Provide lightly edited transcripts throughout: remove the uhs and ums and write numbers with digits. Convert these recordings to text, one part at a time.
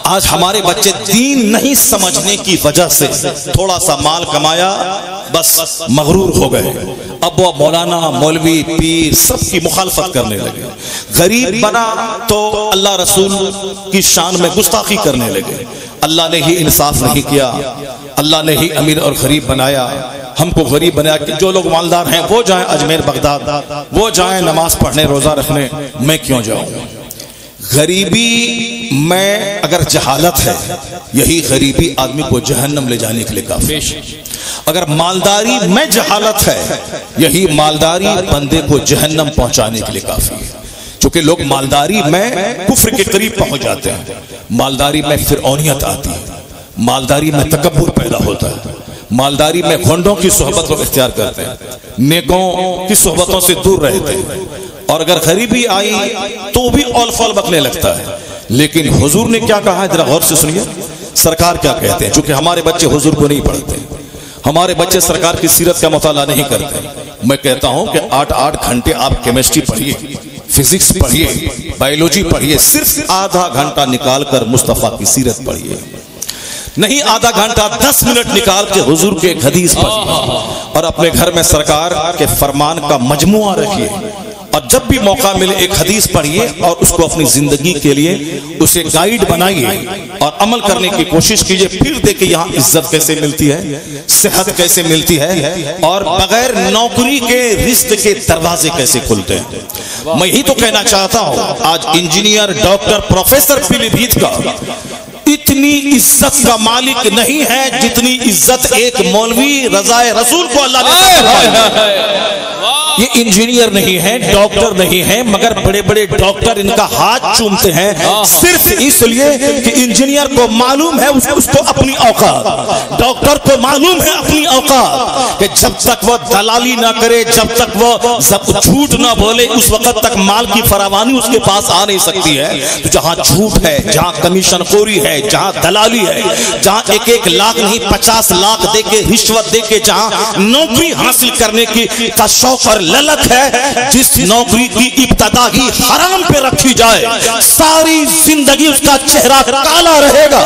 आज हमारे बच्चे दीन नहीं समझने की वजह से थोड़ा सा माल कमाया बस मगरूर हो गए। अब वो मौलाना मौलवी पीर सबकी मुखालफत करने लगे। गरीब बना तो अल्लाह रसूल की शान में गुस्ताखी करने लगे। अल्लाह ने ही इंसाफ नहीं किया, अल्लाह ने ही अमीर और गरीब बनाया। हमको गरीब बनाया कि जो लोग मालदार हैं वो जाएं अजमेर बगदाद, वो जाएं नमाज पढ़ने रोजा रखने, मैं क्यों जाऊं। गरीबी में अगर जहालत है, यही गरीबी आदमी को जहन्नम ले जाने के लिए काफी। अगर मालदारी में जहालत है, यही मालदारी बंदे को जहन्नम पहुंचाने के लिए काफी है। क्योंकि लोग मालदारी में कुफ्र के करीब पहुंच जाते हैं, मालदारी में फिरौनियत आती है, मालदारी में तकब्बुर पैदा होता है, मालदारी में घोंडों की सोहबत को इख्तियार करते हैं, नेकों की सोहबतों से दूर रहते हैं। और अगर गरीबी आई तो भी औल फौल बकने लगता है। लेकिन हुजूर ने क्या कहा है, जरा गौर से सुनिए। सरकार क्या कहते हैं, क्योंकि हमारे बच्चे हुजूर को नहीं पढ़ते, हमारे बच्चे सरकार की सीरत का मुताला नहीं करते। मैं कहता हूं कि 8-8 घंटे आप केमिस्ट्री पढ़िए, फिजिक्स पढ़िए, बायोलॉजी पढ़िए, सिर्फ आधा घंटा निकाल कर मुस्तफा की सीरत पढ़िए। नहीं आधा घंटा 10 मिनट निकाल के हुजूर के एक हदीस पढ़िए और अपने घर में सरकार के फरमान का मजमुआ रखिए। और जब भी मौका मिले एक हदीस पढ़िए और उसको अपनी जिंदगी के लिए उसे गाइड बनाइए और अमल करने की कोशिश कीजिए। फिर देखिए यहाँ इज्जत कैसे मिलती है, सेहत कैसे मिलती है और बगैर नौकरी के रिस्क के दरवाजे कैसे खुलते हैं। मैं यही तो कहना चाहता हूँ, आज इंजीनियर, डॉक्टर, प्रोफेसर पीलीभीत का इतनी इज्जत का मालिक नहीं है जितनी इज्जत एक मौलवी रज़ाए रसूल को अल्लाह ने। ये इंजीनियर नहीं है, डॉक्टर नहीं है, मगर बड़े बड़े डॉक्टर इनका हाथ चूमते हैं सिर्फ इसलिए कि इंजीनियर को मालूम है उसको अपनी औकात, डॉक्टर को मालूम है अपनी औकात, कि जब तक वो दलाली ना करे, जब तक वो झूठ ना बोले, उस वक्त तक माल की फरावानी उसके पास आ नहीं सकती है। तो जहां झूठ है, जहां कमीशन खोरी है, जहां दलाली है, जहां 1-1 लाख नहीं 50 लाख देके रिश्वत देके जहां नौकरी हासिल करने की का शौक और ललक है, जिस नौकरी की इब्तदा ही हराम पे रखी जाए, सारी जिंदगी उसका चेहरा काला रहेगा।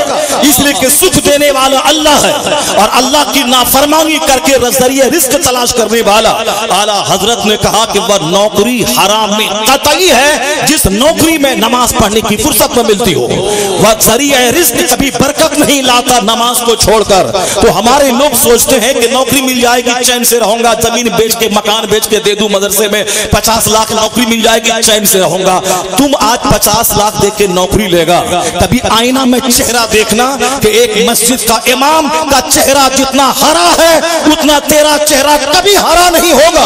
इसलिए कि सुख देने वाला अल्लाह है और अल्लाह की नाफरमानी करके जरिए रिस्क तलाश करने वाला आला हजरत ने कहा कि वह नौकरी हराम में कतई है जिस नौकरी में नमाज पढ़ने की फुर्सत न मिलती हो। वह जरिए रिस्क कभी बरकत नहीं लाता नमाज को छोड़कर। तो हमारे लोग सोचते हैं कि नौकरी मिल जाएगी, चैन से रहूंगा, जमीन बेच के मकान बेच के दे दूं मदरसे में 50 लाख नौकरी मिल जाएगी, चैन से रहूंगा। तुम आज 50 लाख दे के नौकरी लेगा, कभी आईना में चेहरा देखना कि एक मस्जिद का इमाम का चेहरा जितना हरा है उतना तेरा चेहरा कभी हरा नहीं होगा।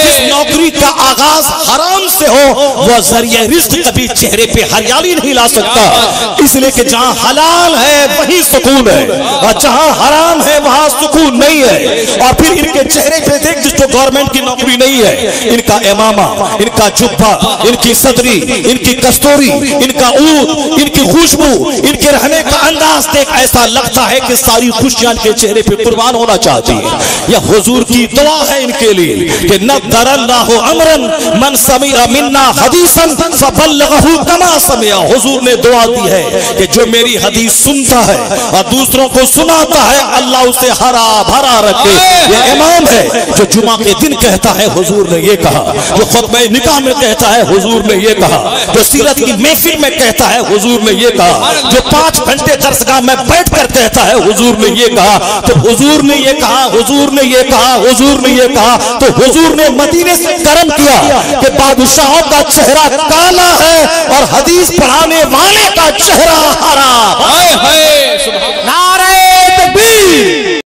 जिस नौकरी का आगाज हराम से हो वह जरिए रिस्क कभी चेहरे पे हरियाली नहीं ला सकता। इसलिए कि जहां हलाल है वही सुकून है और जहां हराम है वहां सुकून नहीं है। और फिर इनके चेहरे पे देख, जिसको गवर्नमेंट की नौकरी नहीं है, इनका इमामा, इनका जुब्बा, इनकी सदरी, इनकी कस्तूरी, इनका ऊद, इनकी खुशबू, इनके रहने का अंदाज देख ऐसा लगता है कि सारी खुशियां इनके चेहरे पे कुर्बान होना चाहती है। यह हुजूर की दुआ है इनके लिए कि नद्दरल्लाहु अमरन मन समिअ मिन्ना हदीसन फबल्लगहु कमा समिअ। हुजूर ने दुआ दी है कि जो मेरी हदीस सुनता है और दूसरों को सुनाता है, अल्लाह उसे हरा भरा रखे। यह इमाम है जो जुमा के दिन कहता है हुजूर ने ये कहा, जो खुतबा निकाह में कहता है हुजूर ने ये कहा, जो सीरत की महफिल में कहता है हुजूर ने ये कहा, जो 5 घंटे दरसगाह में बैठकर कहता है हुजूर ने ये कहा। तो हुजूर ने ये कहा, हुजूर ने ये कहा, हुजूर ने ये कहा, तो हुजूर ने मदीने से करम किया कि बादशाहों का चेहरा काला है और हदीस पढ़ाने वाले का चेहरा हरा है।